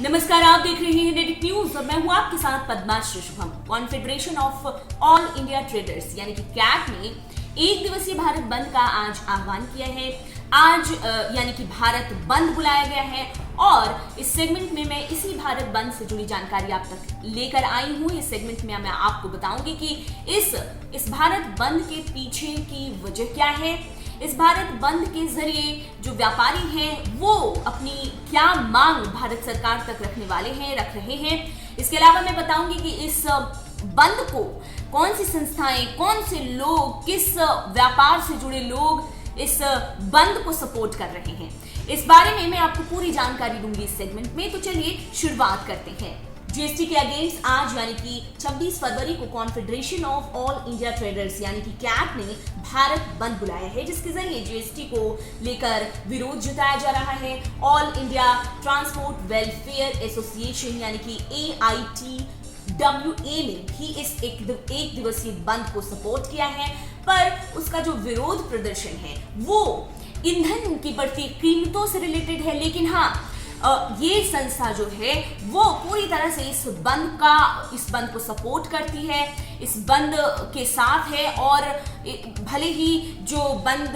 नमस्कार, आप देख रहे हैं नेटिक न्यूज और मैं हूं आपके साथ Padma Shri Shubham. Confederation of all India traders यानी कि कैट ने एक दिवसीय भारत बंद का आज आह्वान किया है। आज यानी कि भारत बंद बुलाया गया है और इस सेगमेंट में मैं इसी भारत बंद से जुड़ी जानकारी आप तक लेकर आई हूं। इस सेगमेंट में मैं आपको बताऊंगी कि इस भारत बंद के पीछे की वजह क्या है। इस भारत बंद के जरिए जो व्यापारी हैं वो अपनी क्या मांग भारत सरकार तक रख रहे हैं। इसके अलावा मैं बताऊंगी कि इस बंद को कौन सी संस्थाएं, कौन से लोग, किस व्यापार से जुड़े लोग इस बंद को सपोर्ट कर रहे हैं। इस बारे में मैं आपको पूरी जानकारी दूंगी इस सेगमेंट में। तो चलिए शुरुआत करते हैं। जीएसटी के अगेंस्ट आज यानी कि 26 फरवरी को confederation of all India traders यानी कि कैट ने भारत बंद बुलाया है, जिसके जरिए जीएसटी को लेकर विरोध जताया जा रहा है। All India transport welfare association यानी कि AITWA ने भी इस एक दिवसीय बंद को सपोर्ट किया है, पर उसका जो विरोध प्रदर्शन है वो ईंधन की बढ़ती कीमतों से रिलेटेड है। लेकिन हाँ, ये संस्था जो है वो पूरी तरह से इस बंद को सपोर्ट करती है, इस बंद के साथ है। और भले ही जो बंद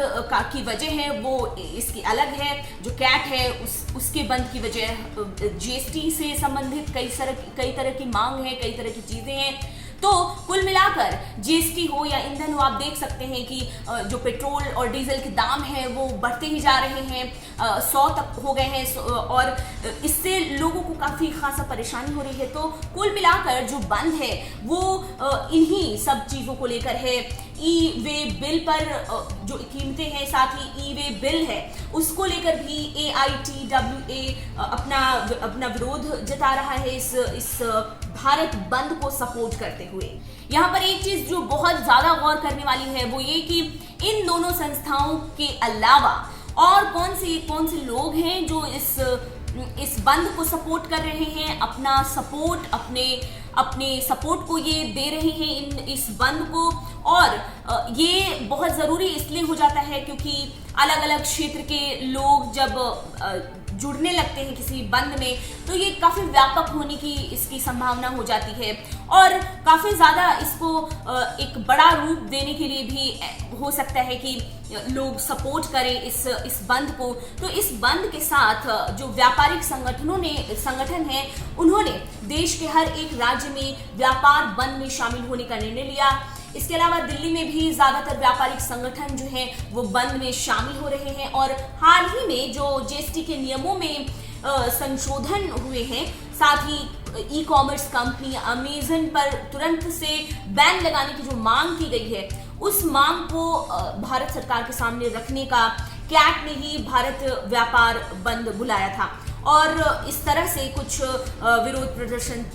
की वजह है वो इसकी अलग है, जो कैट है उसके बंद की वजह जीएसटी से संबंधित कई तरह की मांग है, कई तरह की चीजें हैं। तो कुल मिलाकर जीएसटी हो या ईंधन हो, आप देख सकते हैं कि जो पेट्रोल और डीजल के दाम हैं वो बढ़ते ही जा रहे हैं, 100 तक हो गए हैं और इससे लोगों को काफी खासा परेशानी हो रही है। तो कुल मिलाकर जो बंद है वो इन्हीं सब चीजों को लेकर है। ई वे बिल पर जो कीमतें हैं, साथ ही ई वे बिल है उसको लेकर भी AITWA अपना विरोध जता रहा है इस भारत बंद को सपोर्ट करते हुए। यहाँ पर एक चीज जो बहुत ज्यादा गौर करने वाली है वो ये कि इन दोनों संस्थाओं के अलावा और कौन से लोग हैं जो इस बंद को सपोर्ट कर रहे हैं, अपने सपोर्ट को ये दे रहे हैं इस बंद को। और ये बहुत ज़रूरी इसलिए हो जाता है क्योंकि अलग अलग क्षेत्र के लोग जब जुड़ने लगते हैं किसी बंद में तो ये काफ़ी व्यापक होने की इसकी संभावना हो जाती है और काफ़ी ज़्यादा इसको एक बड़ा रूप देने के लिए भी हो सकता है कि लोग सपोर्ट करें इस बंद को। तो इस बंद के साथ जो व्यापारिक संगठन है उन्होंने देश के हर एक राज्य में व्यापार बंद में शामिल होने का निर्णय लिया। इसके अलावा दिल्ली में भी ज्यादातर व्यापारिक संगठन जो हैं वो बंद में शामिल हो रहे हैं और हाल ही में जो जीएसटी के नियमों में संशोधन हुए हैं, साथ ही ई कॉमर्स कंपनी अमेजन पर तुरंत से बैन लगाने की जो मांग की गई है उस मांग को भारत सरकार के सामने रखने का कैट ने ही भारत व्यापार बंद बुलाया था। और इस तरह से कुछ विरोध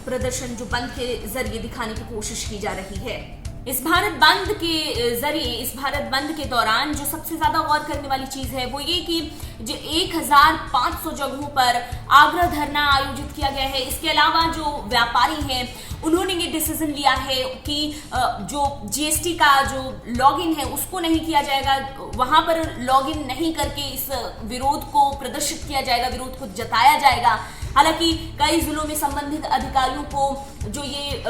प्रदर्शन जो बंद के जरिए दिखाने की कोशिश की जा रही है। इस भारत बंद के जरिए, इस भारत बंद के दौरान जो सबसे ज्यादा गौर करने वाली चीज है वो ये कि जो 1500 जगहों पर आग्रह धरना आयोजित किया गया है। इसके अलावा जो व्यापारी हैं उन्होंने ये डिसीजन लिया है कि जो जीएसटी का जो लॉगिन है उसको नहीं किया जाएगा, वहां पर लॉगिन नहीं करके इस विरोध को प्रदर्शित किया जाएगा, विरोध को जताया जाएगा। हालांकि कई जिलों में संबंधित अधिकारियों को जो ये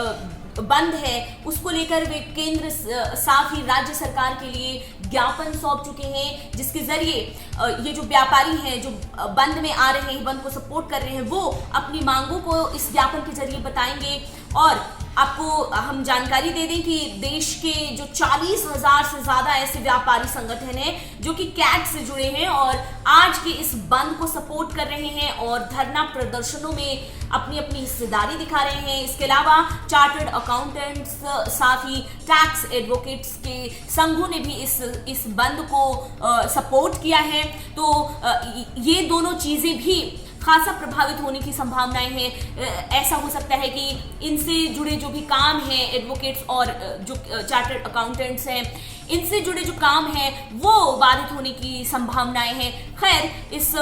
बंद है उसको लेकर वे केंद्र साथ ही राज्य सरकार के लिए ज्ञापन सौंप चुके हैं, जिसके जरिए ये जो व्यापारी हैं जो बंद में आ रहे हैं, बंद को सपोर्ट कर रहे हैं, वो अपनी मांगों को इस ज्ञापन के जरिए बताएंगे। और आपको हम जानकारी दे दें कि देश के जो 40,000 से ज्यादा ऐसे व्यापारी संगठन हैं जो कि कैट से जुड़े हैं और आज के इस बंद को सपोर्ट कर रहे हैं और धरना प्रदर्शनों में अपनी हिस्सेदारी दिखा रहे हैं। इसके अलावा चार्टर्ड अकाउंटेंट्स, साथ ही टैक्स एडवोकेट्स के संघों ने भी इस बंद को सपोर्ट किया है। तो ये दोनों चीजें भी खासा प्रभावित होने की संभावनाएं हैं। ऐसा हो सकता है कि इनसे जुड़े जो भी काम हैं, एडवोकेट्स और जो चार्टर्ड अकाउंटेंट्स हैं, इनसे जुड़े जो काम हैं वो बाधित होने की संभावनाएं हैं। खैर, इस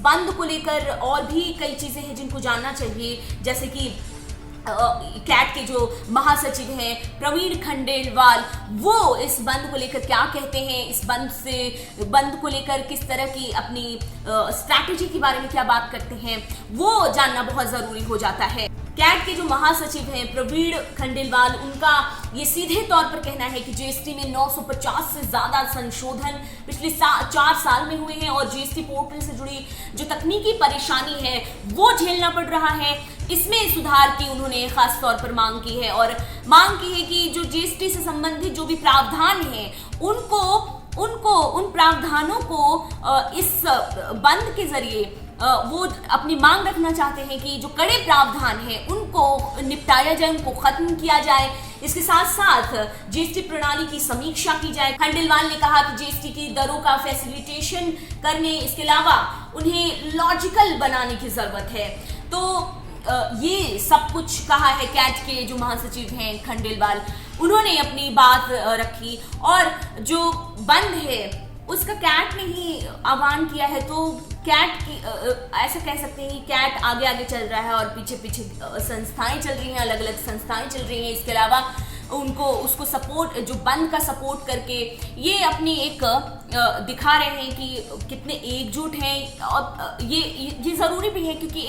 बंद को लेकर और भी कई चीजें हैं जिनको जानना चाहिए, जैसे कि कैट के जो महासचिव हैं प्रवीण खंडेलवाल, वो इस बंद को लेकर क्या कहते हैं, इस बंद को लेकर किस तरह की अपनी स्ट्रैटेजी के बारे में क्या बात करते हैं, वो जानना बहुत जरूरी हो जाता है। कैट के जो महासचिव हैं प्रवीण खंडेलवाल, उनका ये सीधे तौर पर कहना है कि जीएसटी में 950 से ज्यादा संशोधन पिछले 4 साल में हुए हैं और जीएसटी पोर्टल से जुड़ी जो तकनीकी परेशानी है वो झेलना पड़ रहा है। इसमें सुधार की उन्होंने खास तौर पर मांग की है और मांग की है कि जो जीएसटी से संबंधित जो भी प्रावधान हैं उन प्रावधानों को इस बंद के जरिए वो अपनी मांग रखना चाहते हैं कि जो कड़े प्रावधान हैं उनको निपटाया जाए, उनको खत्म किया जाए। इसके साथ साथ जीएसटी प्रणाली की समीक्षा की जाए। खंडेलवाल ने कहा कि जीएसटी की दरों का फैसिलिटेशन करने, इसके अलावा उन्हें लॉजिकल बनाने की जरूरत है। तो ये सब कुछ कहा है कैट के जो महासचिव हैं खंडेलवाल, उन्होंने अपनी बात रखी और जो बंद है उसका कैट ने ही आह्वान किया है। तो कैट की ऐसा कह सकते हैं कि कैट आगे आगे चल रहा है और पीछे पीछे संस्थाएं चल रही हैं, अलग अलग संस्थाएं चल रही हैं। इसके अलावा उसको सपोर्ट, जो बंद का सपोर्ट करके ये अपनी एक दिखा रहे हैं कि कितने एकजुट हैं। और ये जरूरी भी है क्योंकि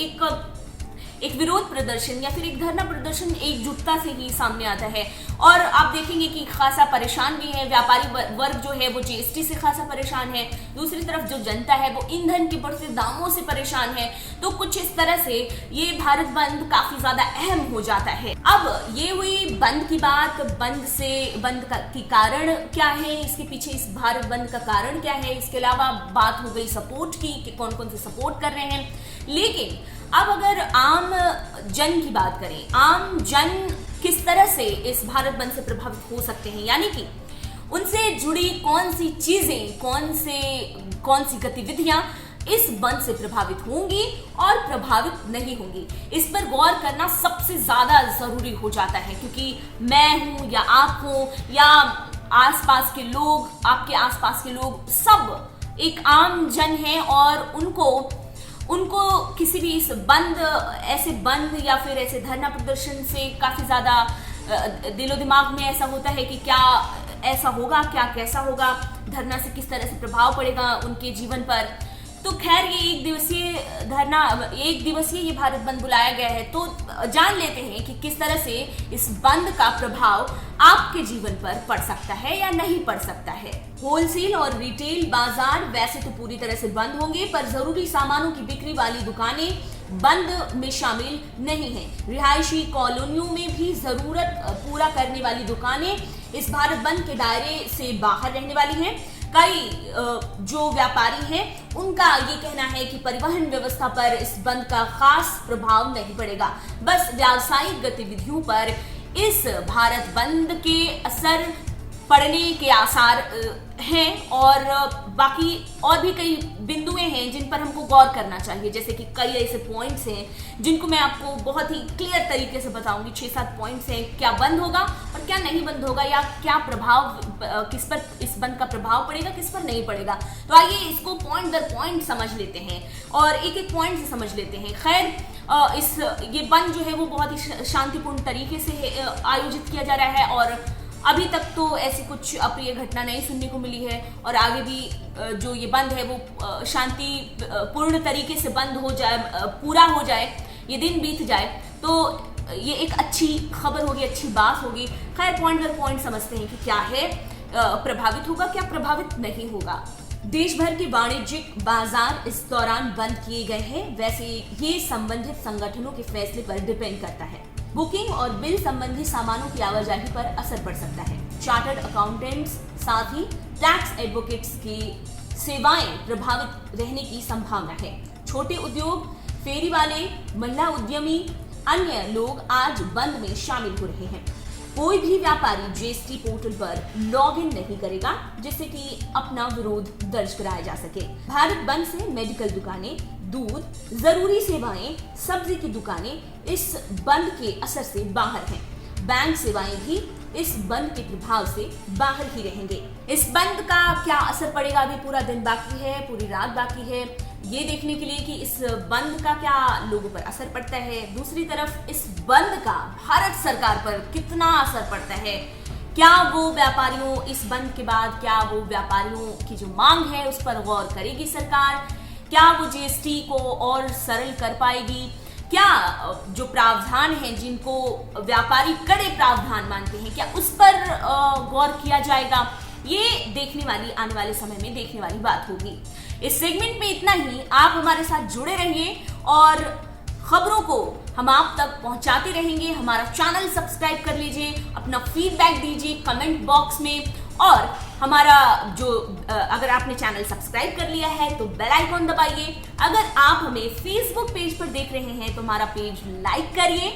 एक विरोध प्रदर्शन या फिर एक धरना प्रदर्शन एकजुटता से ही सामने आता है। और आप देखेंगे कि खासा परेशान भी है, व्यापारी वर्ग जो है वो जीएसटी से खासा परेशान है, दूसरी तरफ जो जनता है वो ईंधन के बढ़ते दामों से परेशान है। तो कुछ इस तरह से ये भारत बंद काफी ज्यादा अहम हो जाता है। अब ये हुई बंद की बात। बंद की कारण क्या है, इसके पीछे इस भारत बंद का कारण क्या है। इसके अलावा बात हो गई सपोर्ट की कि कौन कौन से सपोर्ट कर रहे हैं। लेकिन अब अगर आम जन की बात करें, आम जन किस तरह से इस भारत बंद से प्रभावित हो सकते हैं, यानी कि उनसे जुड़ी कौन सी चीजें, कौन सी गतिविधियां इस बंद से प्रभावित होंगी और प्रभावित नहीं होंगी, इस पर गौर करना सबसे ज्यादा जरूरी हो जाता है। क्योंकि मैं हूं या आप हो या आसपास के लोग, आपके आसपास के लोग, सब एक आम जन है और उनको किसी भी इस ऐसे बंद या फिर ऐसे धरना प्रदर्शन से काफी ज्यादा दिलो दिमाग में ऐसा होता है कि क्या ऐसा होगा, क्या कैसा होगा, धरना से किस तरह से प्रभाव पड़ेगा उनके जीवन पर। तो खैर ये एक दिवसीय ये भारत बंद बुलाया गया है। तो जान लेते हैं कि किस तरह से इस बंद का प्रभाव आपके जीवन पर पड़ सकता है या नहीं पड़ सकता है। होलसेल और रिटेल बाजार वैसे तो पूरी तरह से बंद होंगे, पर जरूरी सामानों की बिक्री वाली दुकानें बंद में शामिल नहीं हैं। रिहायशी कॉलोनियों में भी जरूरत पूरा करने वाली दुकानें इस भारत बंद के दायरे से बाहर रहने वाली हैं। कई जो व्यापारी हैं उनका ये कहना है कि परिवहन व्यवस्था पर इस बंद का खास प्रभाव नहीं पड़ेगा, बस व्यावसायिक गतिविधियों पर इस भारत बंद के असर पड़ने के आसार हैं। और बाकी और भी कई बिंदुएं हैं जिन पर हमको गौर करना चाहिए, जैसे कि कई ऐसे पॉइंट्स हैं जिनको मैं आपको बहुत ही क्लियर तरीके से बताऊंगी। 6-7 पॉइंट्स हैं, क्या बंद होगा और क्या नहीं बंद होगा, या क्या प्रभाव, किस पर इस बंद का प्रभाव पड़ेगा, किस पर नहीं पड़ेगा। तो आइए इसको पॉइंट दर पॉइंट समझ लेते हैं और एक एक पॉइंट से समझ लेते हैं। खैर ये बंद जो है वो बहुत ही शांतिपूर्ण तरीके से आयोजित किया जा रहा है और अभी तक तो ऐसी कुछ अप्रिय घटना नहीं सुनने को मिली है और आगे भी जो ये बंद है वो शांतिपूर्ण तरीके से बंद हो जाए, पूरा हो जाए, ये दिन बीत जाए, तो ये एक अच्छी खबर होगी, अच्छी बात होगी। खैर पॉइंट दर पॉइंट समझते हैं कि क्या है प्रभावित होगा, क्या प्रभावित नहीं होगा। देश भर के वाणिज्यिक बाजार इस दौरान बंद किए गए हैं। वैसे ये संबंधित संगठनों के फैसले पर डिपेंड करता है। बुकिंग और बिल संबंधी सामानों की आवाजाही पर असर पड़ सकता है। चार्टर्ड अकाउंटेंट्स, साथ ही टैक्स एडवोकेट्स की सेवाएं प्रभावित रहने की संभावना है। छोटे उद्योग, फेरी वाले, महिला उद्यमी, अन्य लोग आज बंद में शामिल हो रहे हैं। कोई भी व्यापारी जीएसटी पोर्टल पर लॉग इन नहीं करेगा जिससे कि अपना विरोध दर्ज कराया जा सके। भारत बंद से मेडिकल दुकानें, दूध, जरूरी सेवाएं, सब्जी की दुकानें इस बंद के असर से बाहर हैं। बैंक सेवाएं भी इस बंद के प्रभाव से बाहर ही रहेंगे। इस बंद का क्या असर पड़ेगा, अभी पूरा दिन बाकी है, पूरी रात बाकी है, ये देखने के लिए कि इस बंद का क्या लोगों पर असर पड़ता है, दूसरी तरफ इस बंद का भारत सरकार पर कितना असर पड़ता है, क्या वो व्यापारियों इस बंद के बाद क्या वो व्यापारियों की जो मांग है उस पर गौर करेगी सरकार, क्या वो जीएसटी को और सरल कर पाएगी, क्या जो प्रावधान है जिनको व्यापारी कड़े प्रावधान मानते हैं क्या उस पर गौर किया जाएगा, ये देखने वाली आने वाले समय में देखने वाली बात होगी। इस सेगमेंट में इतना ही। आप हमारे साथ जुड़े रहिए और खबरों को हम आप तक पहुंचाते रहेंगे। हमारा चैनल सब्सक्राइब कर लीजिए, अपना फीडबैक दीजिए कमेंट बॉक्स में, और हमारा जो अगर आपने चैनल सब्सक्राइब कर लिया है तो बेल आइकॉन दबाइए। अगर आप हमें फेसबुक पेज पर देख रहे हैं तो हमारा पेज लाइक करिए।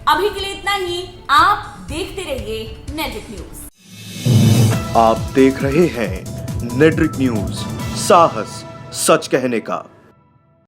अभी के लिए इतना ही। आप देखते रहिए नेट्रिक न्यूज। आप देख रहे हैं नेट्रिक न्यूज, साहस सच कहने का।